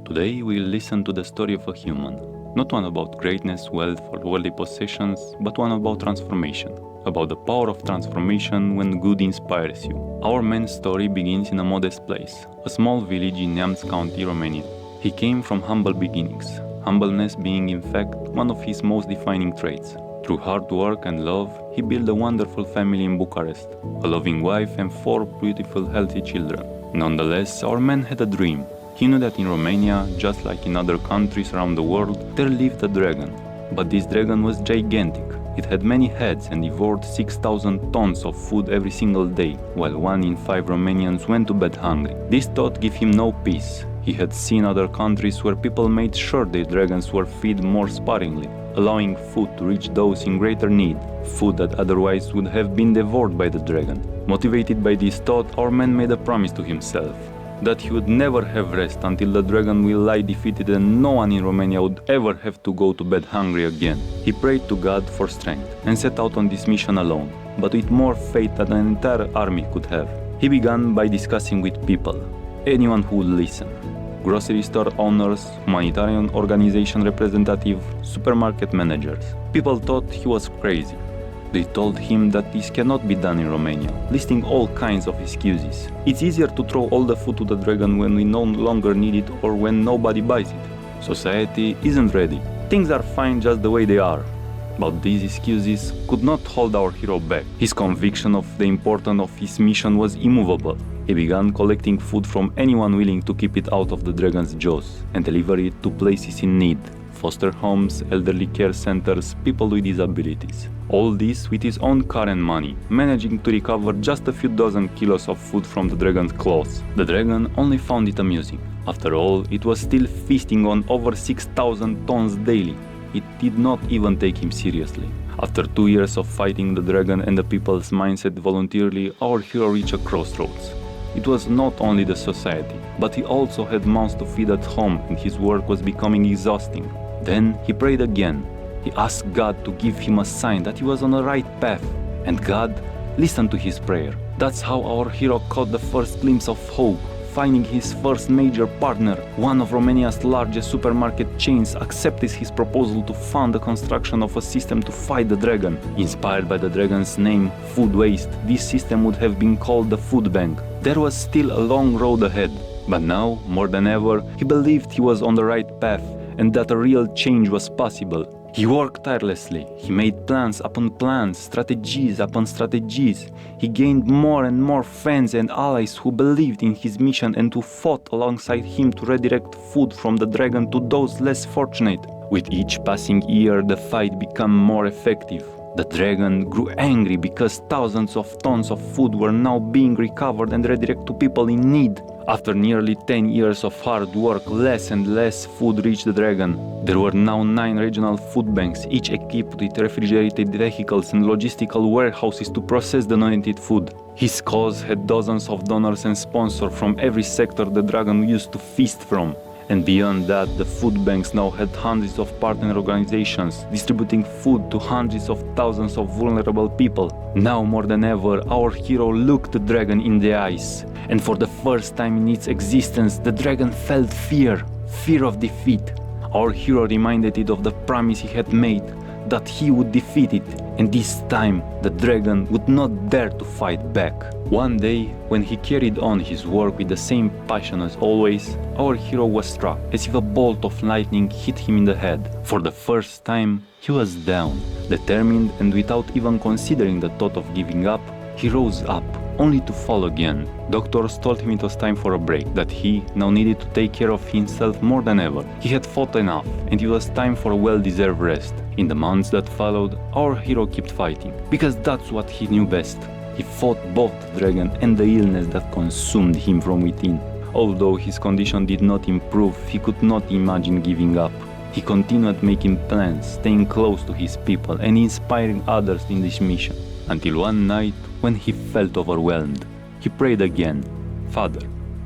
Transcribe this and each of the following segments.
Today we'll listen to the story of a human. Not one about greatness, wealth, or worldly possessions, but one about transformation. About the power of transformation when good inspires you. Our man's story begins in a modest place, a small village in Neamț County, Romania. He came from humble beginnings, humbleness being in fact one of his most defining traits. Through hard work and love, he built a wonderful family in Bucharest, a loving wife and 4 beautiful, healthy children. Nonetheless, our man had a dream. He knew that in Romania, just like in other countries around the world, there lived a dragon. But this dragon was gigantic. It had many heads and devoured 6,000 tons of food every single day, while 1 in 5 Romanians went to bed hungry. This thought gave him no peace. He had seen other countries where people made sure their dragons were fed more sparingly, allowing food to reach those in greater need, food that otherwise would have been devoured by the dragon. Motivated by this thought, our man made a promise to himself, that he would never have rest until the dragon will lie defeated and no one in Romania would ever have to go to bed hungry again. He prayed to God for strength and set out on this mission alone, but with more faith than an entire army could have. He began by discussing with people, anyone who would listen. Grocery store owners, humanitarian organization representative, supermarket managers. People thought he was crazy. They told him that this cannot be done in Romania, listing all kinds of excuses. It's easier to throw all the food to the dragon when we no longer need it or when nobody buys it. Society isn't ready. Things are fine just the way they are. But these excuses could not hold our hero back. His conviction of the importance of his mission was immovable. He began collecting food from anyone willing to keep it out of the dragon's jaws and deliver it to places in need. Foster homes, elderly care centers, people with disabilities. All this with his own car and money, managing to recover just a few dozen kilos of food from the dragon's claws. The dragon only found it amusing. After all, it was still feasting on over 6,000 tons daily. It did not even take him seriously. After 2 years of fighting the dragon and the people's mindset voluntarily, our hero reached a crossroads. It was not only the society, but he also had mouths to feed at home and his work was becoming exhausting. Then he prayed again. He asked God to give him a sign that he was on the right path. And God listened to his prayer. That's how our hero caught the first glimpse of hope. Finding his first major partner, one of Romania's largest supermarket chains, accepted his proposal to fund the construction of a system to fight the dragon. Inspired by the dragon's name, food waste, this system would have been called the food bank. There was still a long road ahead, but now, more than ever, he believed he was on the right path and that a real change was possible. He worked tirelessly. He made plans upon plans, strategies upon strategies. He gained more and more friends and allies who believed in his mission and who fought alongside him to redirect food from the dragon to those less fortunate. With each passing year, the fight became more effective. The dragon grew angry because thousands of tons of food were now being recovered and redirected to people in need. After nearly 10 years of hard work, less and less food reached the dragon. There were now 9 regional food banks, each equipped with refrigerated vehicles and logistical warehouses to process the donated food. His cause had dozens of donors and sponsors from every sector the dragon used to feast from. And beyond that, the food banks now had hundreds of partner organizations distributing food to hundreds of thousands of vulnerable people. Now more than ever, our hero looked the dragon in the eyes. And for the first time in its existence, the dragon felt fear of defeat. Our hero reminded it of the promise he had made, that he would defeat it, and this time the dragon would not dare to fight back. One day, when he carried on his work with the same passion as always, our hero was struck, as if a bolt of lightning hit him in the head. For the first time, he was down, determined, and without even considering the thought of giving up, he rose up, only to fall again. Doctors told him it was time for a break, that he now needed to take care of himself more than ever. He had fought enough, and it was time for a well-deserved rest. In the months that followed, our hero kept fighting, because that's what he knew best. He fought both the dragon and the illness that consumed him from within. Although his condition did not improve, he could not imagine giving up. He continued making plans, staying close to his people and inspiring others in this mission. Until one night, when he felt overwhelmed, he prayed again, "Father,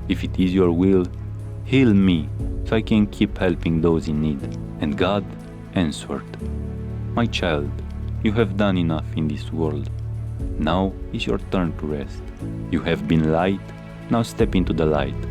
if it is your will, heal me so I can keep helping those in need." And God answered, "My child, you have done enough in this world. Now is your turn to rest. You have been light, now step into the light."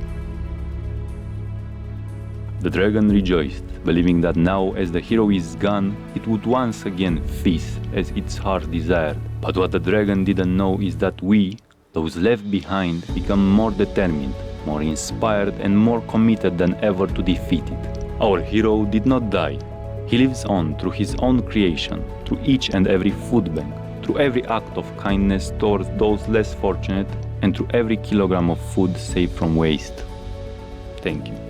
The dragon rejoiced, believing that now, as the hero is gone, it would once again feast as its heart desired. But what the dragon didn't know is that we, those left behind, become more determined, more inspired, and more committed than ever to defeat it. Our hero did not die. He lives on through his own creation, through each and every food bank, through every act of kindness towards those less fortunate, and through every kilogram of food saved from waste. Thank you.